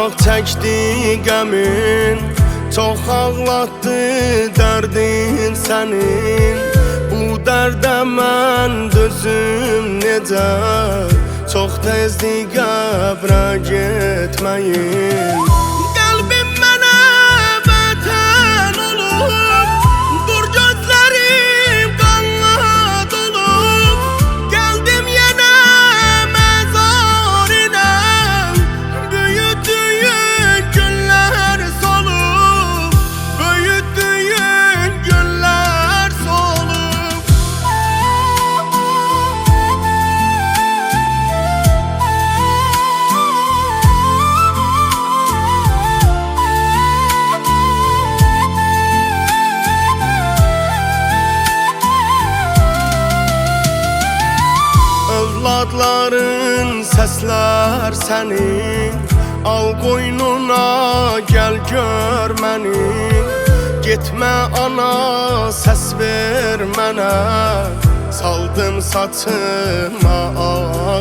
Çox çəkdi qəmin, çox ağlatdı dərdin sənin. Bu dərdə mən dözüm necə, çox tezdi qəbrə getməyin. Qəlbim mənə vətən olub, dur gözlərim qanla dolub. Gəldim yenə məzarına, büyüdüyün günlər solub, büyüdüyün günlər solub. Övladların səslər sənin, al qoynuna gəl gör məni. Getmə ana, səs ver mənə, saldım saçıma ağ